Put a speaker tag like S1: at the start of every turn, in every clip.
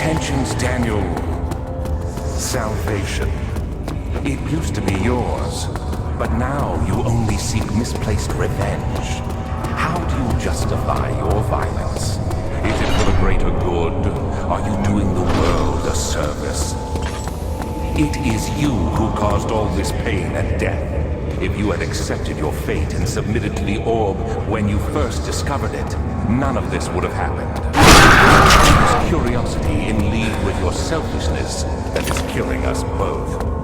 S1: intentions, Daniel. Salvation. It used to be yours, but now you only seek misplaced revenge. How do you justify your violence? Is it for the greater good? Are you doing the world a service? It is you who caused all this pain and death. If you had accepted your fate and submitted to the orb when you first discovered it, none of this would have happened. It is curiosity in league with your selfishness that is killing us both.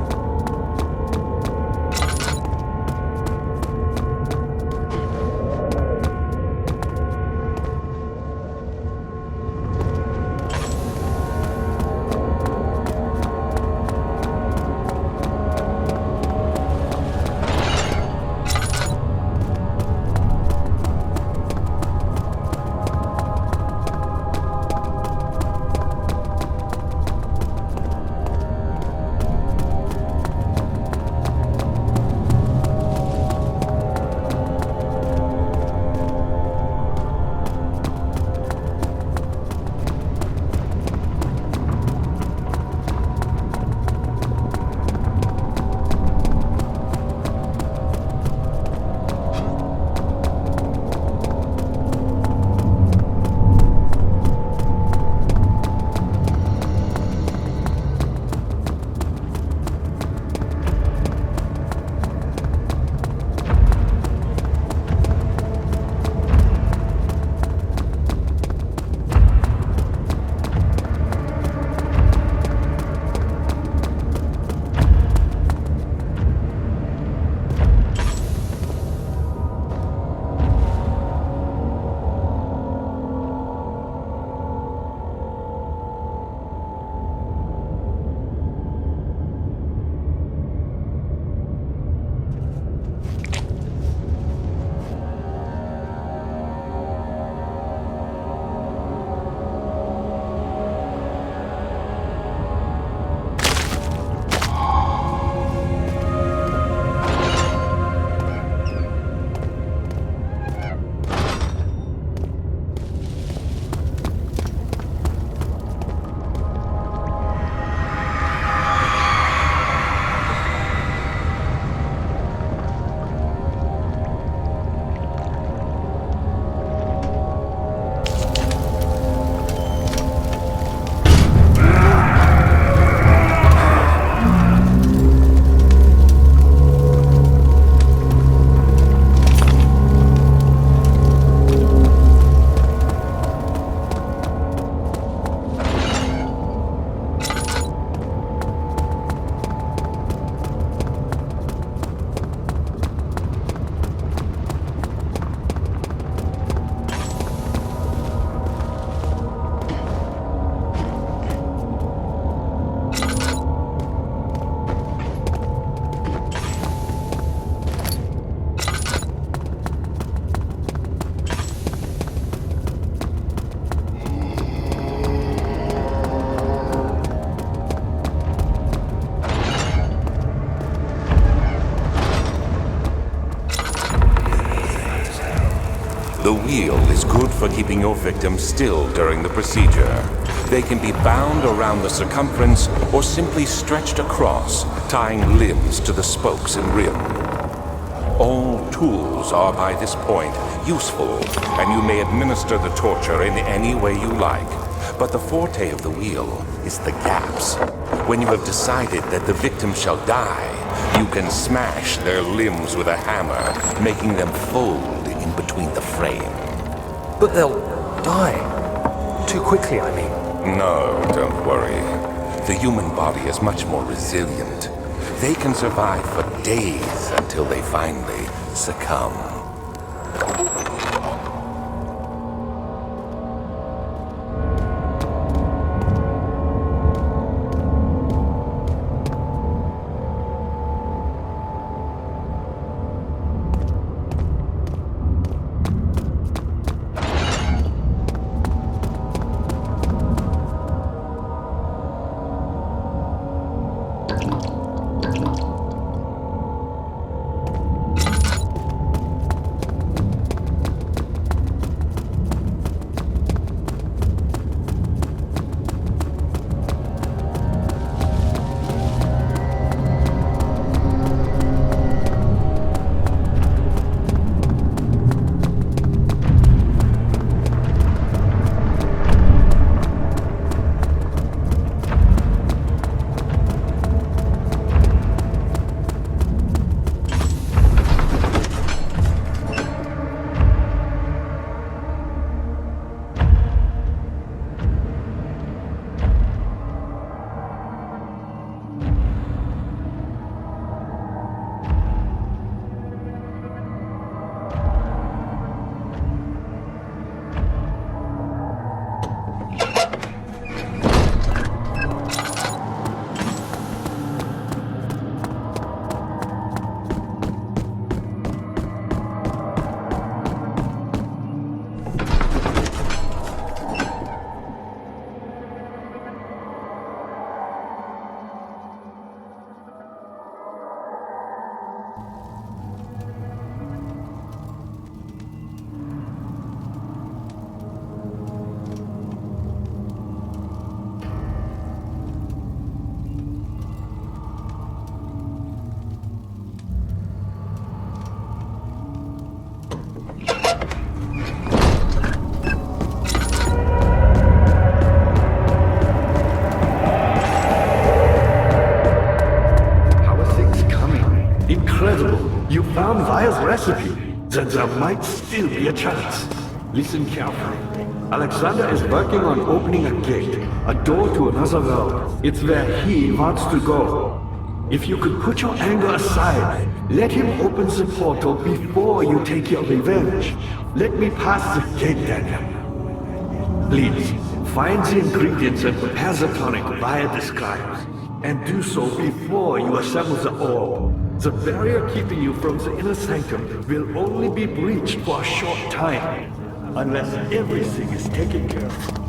S1: The wheel is good for keeping your victim still during the procedure. They can be bound around the circumference or simply stretched across, tying limbs to the spokes and rim. All tools are by this point useful, and you may administer the torture in any way you like. But the forte of the wheel is the gaps. When you have decided that the victim shall die, you can smash their limbs with a hammer, making them fold in between the frame.
S2: But they'll die. Too quickly, I mean.
S1: No, don't worry. The human body is much more resilient. They can survive for days until they finally succumb.
S3: You found Vire's recipe. Then there might still be a chance. Listen carefully. Alexander is working on opening a gate, a door to another world. It's where he wants to go. If you could put your anger aside, let him open the portal before you take your revenge. Let me pass the gate, Daniel. Please, find the ingredients and prepare the tonic Vire describes. And do so before you assemble the orb. The barrier keeping you from the inner sanctum will only be breached for a short time, unless everything is taken care of.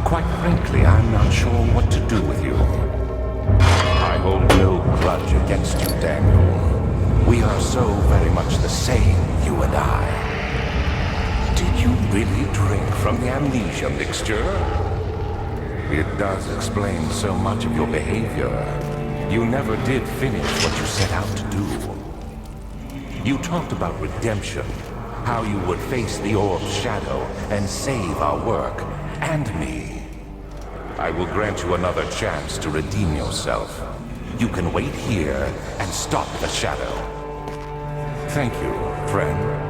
S1: Quite frankly, I'm not sure what to do with you. I hold no grudge against you, Daniel. We are so very much the same, you and I. Did you really drink from the Amnesia mixture? It does explain so much of your behavior. You never did finish what you set out to do. You talked about redemption, how you would face the orb's shadow and save our work, and me. I will grant you another chance to redeem yourself. You can wait here and stop the shadow. Thank you, friend.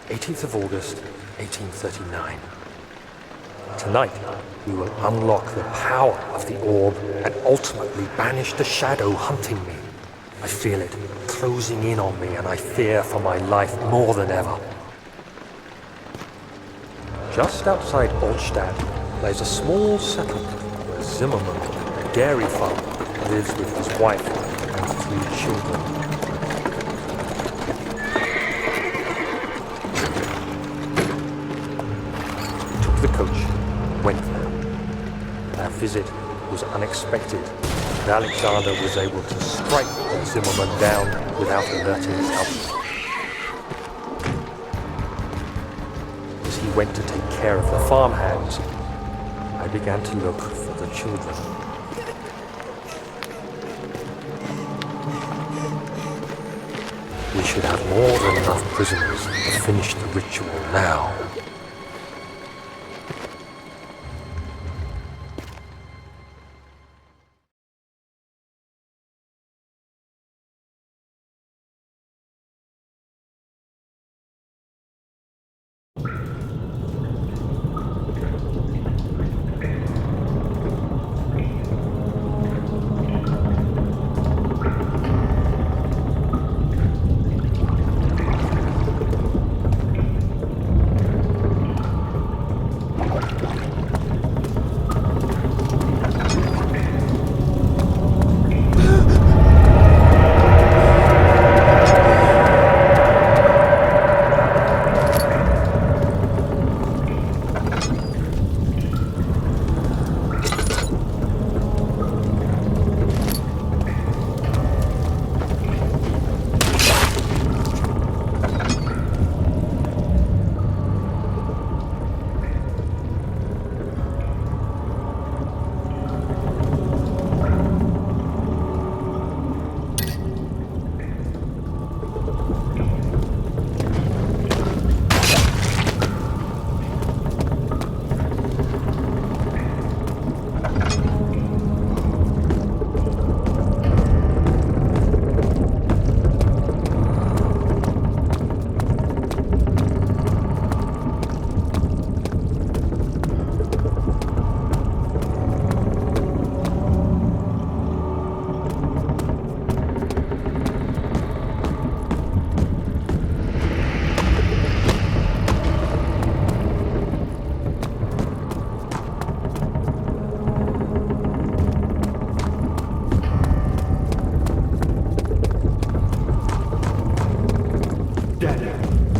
S2: 18th of August, 1839. Tonight, we will unlock the power of the orb and ultimately banish the shadow hunting me. I feel it closing in on me, and I fear for my life more than ever. Just outside Altstadt lies a small settlement where Zimmerman, a dairy farmer, lives with his wife and 3 children. We took the coach and went there. Our visit was unexpected, and Alexander was able to strike Zimmerman down without alerting his help. As he went to take care of the farmhands, I began to look for the children. We should have more than enough prisoners to finish the ritual now.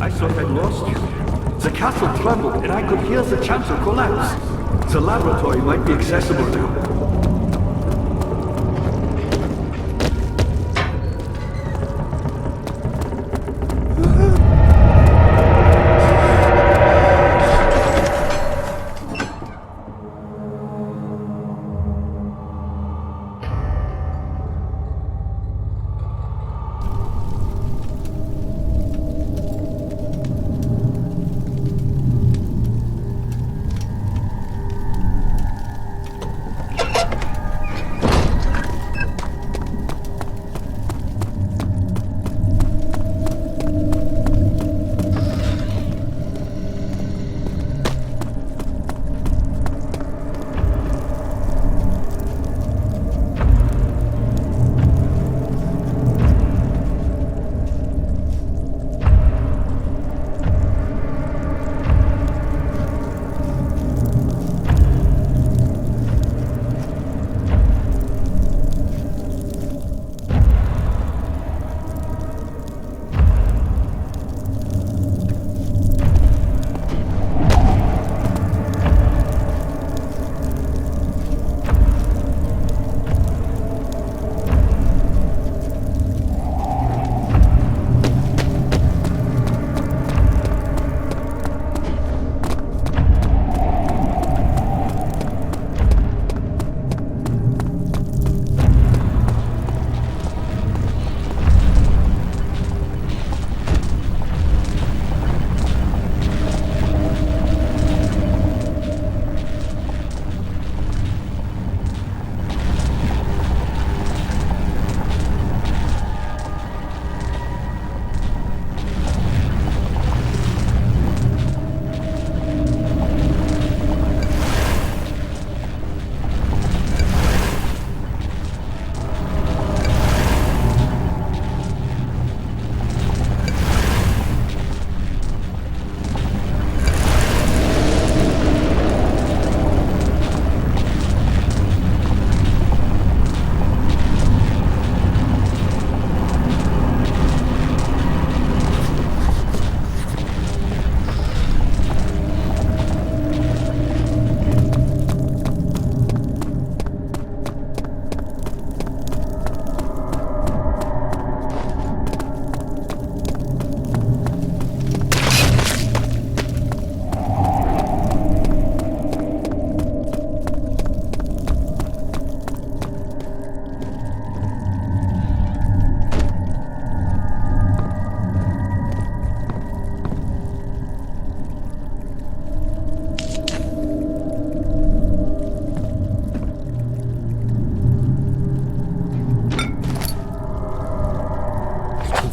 S3: I thought I'd lost you. The castle trembled and I could hear the chancel collapse. The laboratory might be accessible now.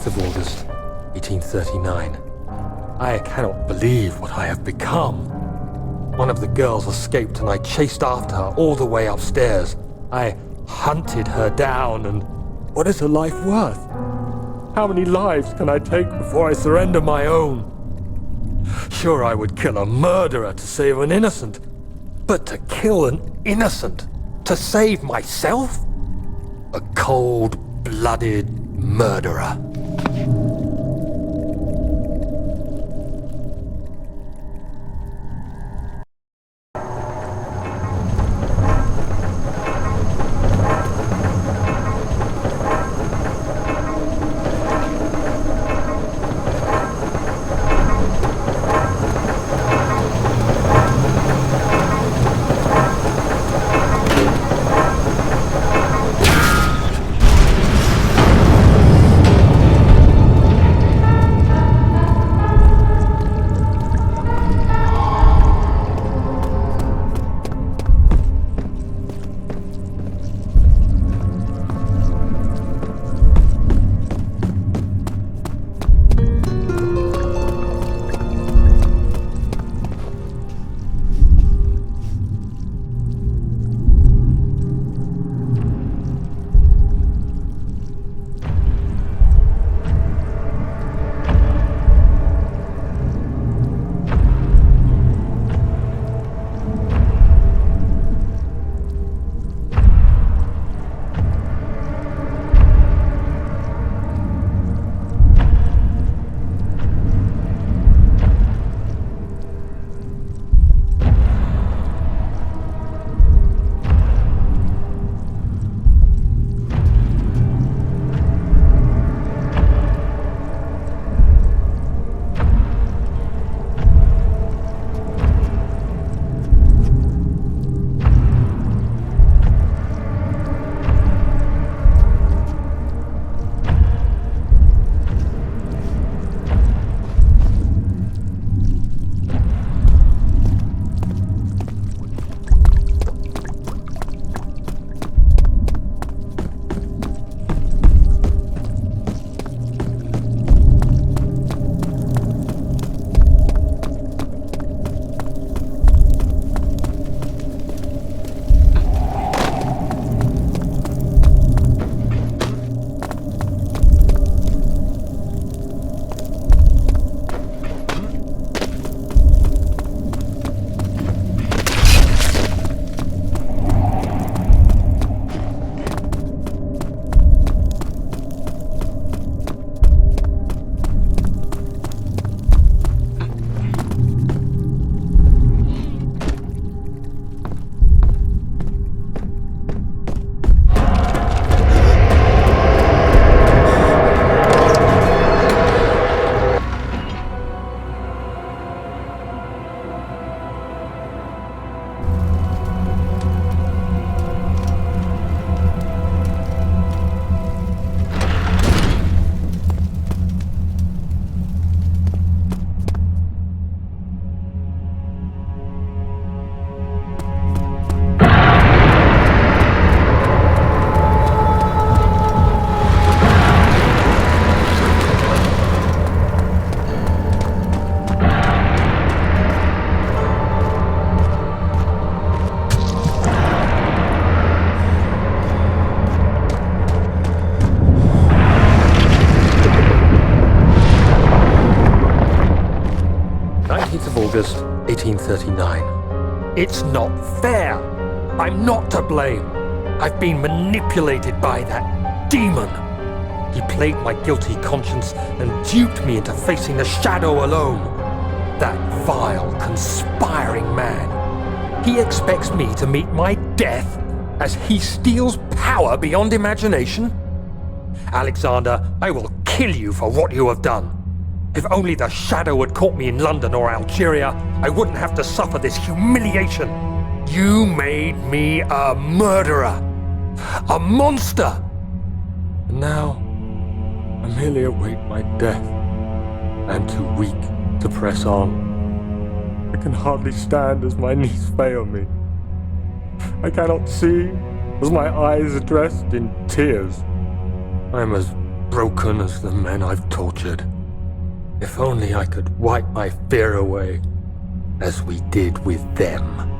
S2: 19th of August, 1839. I cannot believe what I have become. One of the girls escaped and I chased after her all the way upstairs. I hunted her down, and what is a life worth? How many lives can I take before I surrender my own? Sure, I would kill a murderer to save an innocent, but to kill an innocent to save myself? A cold-blooded murderer. August 1839. It's not fair! I'm not to blame! I've been manipulated by that demon! He played my guilty conscience and duped me into facing the shadow alone. That vile, conspiring man. He expects me to meet my death as he steals power beyond imagination? Alexander, I will kill you for what you have done. If only the shadow had caught me in London or Algeria, I wouldn't have to suffer this humiliation. You made me a murderer, a monster. And now, I merely await my death. I am too weak to press on. I can hardly stand as my knees fail me. I cannot see as my eyes are dressed in tears. I am as broken as the men I've tortured. If only I could wipe my fear away, as we did with them.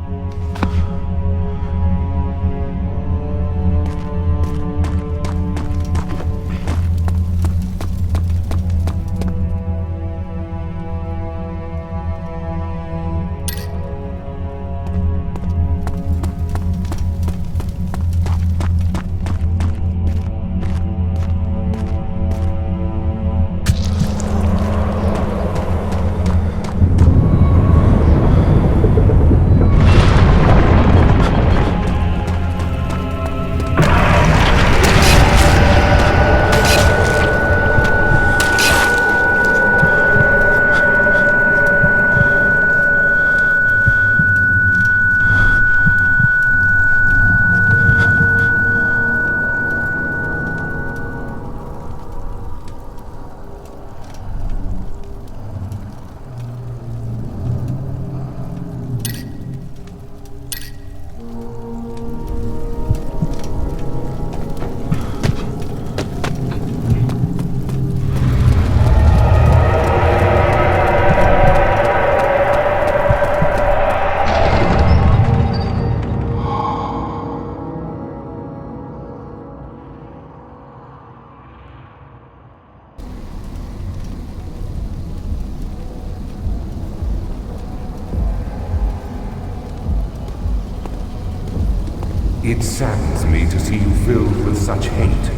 S1: It saddens me to see you filled with such hate.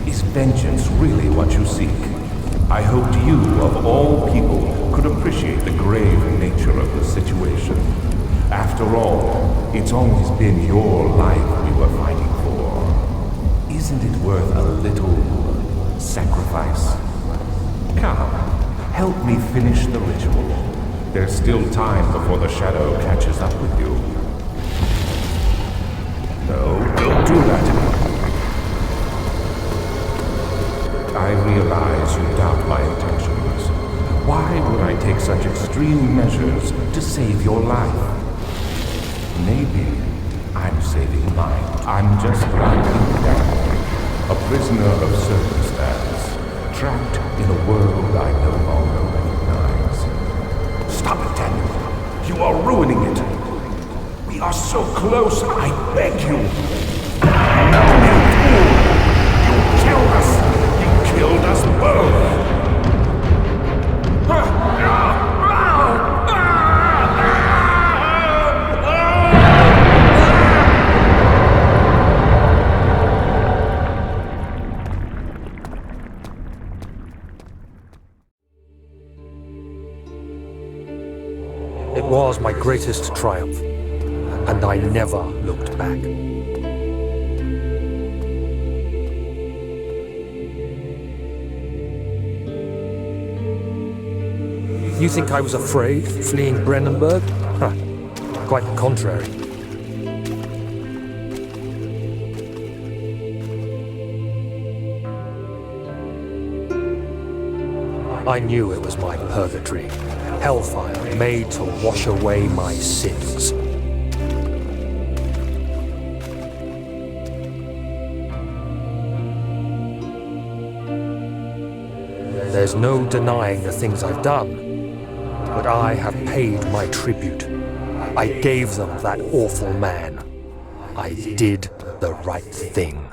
S1: Is vengeance really what you seek? I hoped you, of all people, could appreciate the grave nature of the situation. After all, it's always been your life we were fighting for. Isn't it worth a little sacrifice? Come, help me finish the ritual. There's still time before the shadow catches up with you. No, don't do that. I realize you doubt my intentions. Why would I take such extreme measures to save your life? Maybe I'm saving mine. I'm just lying down, a prisoner of circumstance, trapped in a world I no longer recognize. Stop it, Daniel. You are ruining it. We are so close, I beg you. No, you fool! You killed us! You killed us both!
S2: It was my greatest triumph, and I never looked back. You think I was afraid, fleeing Brennenburg? Huh. Quite the contrary. I knew it was my purgatory, hellfire made to wash away my sins. There's no denying the things I've done, but I have paid my tribute. I gave them that awful man. I did the right thing.